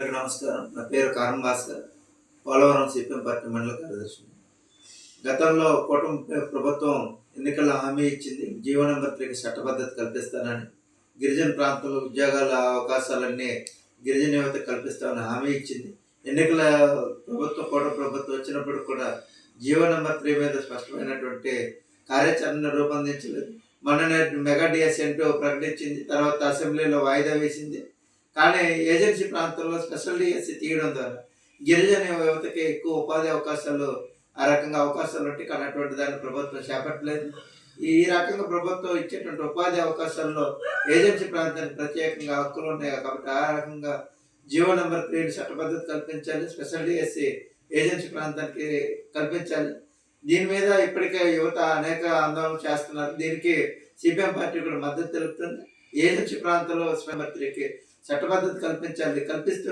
నమస్కారం. నా పేరు కారం భాస్కర్. పోలవరం సిపిఎం పార్టీ మండల కార్యదర్శి. గతంలో కూటమి ప్రభుత్వం ఎన్నికల్లో హామీ ఇచ్చింది. జీవో నెంబర్ 3కి చట్టబద్ధత కల్పిస్తానని, గిరిజన ప్రాంతంలో ఉద్యోగాల అవకాశాలన్నీ గిరిజన యువతకు కల్పిస్తామని హామీ ఇచ్చింది. ఎన్నికల కూటమి ప్రభుత్వం వచ్చినప్పుడు కూడా జీవో నెంబర్ 3 మీద స్పష్టమైనటువంటి కార్యాచరణ రూపొందించలేదు. మొన్ననే మెగా డిఎస్ అంటూ ప్రకటించింది. తర్వాత అసెంబ్లీలో వాయిదా వేసింది. కానీ ఏజెన్సీ ప్రాంతంలో స్పెషల్ డిఎస్సి తీయడం ద్వారా గిరిజన యువతకి ఎక్కువ ఉపాధి అవకాశాలు, ఆ రకంగా అవకాశాలు ఉంటాయి. కానీ అటువంటి దాన్ని ప్రభుత్వం చేపట్టలేదు. ఈ రకంగా ప్రభుత్వం ఇచ్చేటువంటి ఉపాధి అవకాశాల్లో ఏజెన్సీ ప్రాంతానికి ప్రత్యేకంగా హక్కులు ఉన్నాయి కాబట్టి ఆ రకంగా జీవో నెంబర్ 3 చట్టబద్ధత కల్పించాలి. స్పెషల్ డిఎస్సి ఏజెన్సీ ప్రాంతానికి కల్పించాలి. దీని మీద ఇప్పటికే యువత అనేక ఆందోళన చేస్తున్నారు. దీనికి సిపిఎం పార్టీ కూడా మద్దతు తెలుపుతుంది. ఏజెన్సీ ప్రాంతంలో నెంబర్ 3కి చట్టబద్ధత కల్పించాలి. కల్పిస్తూ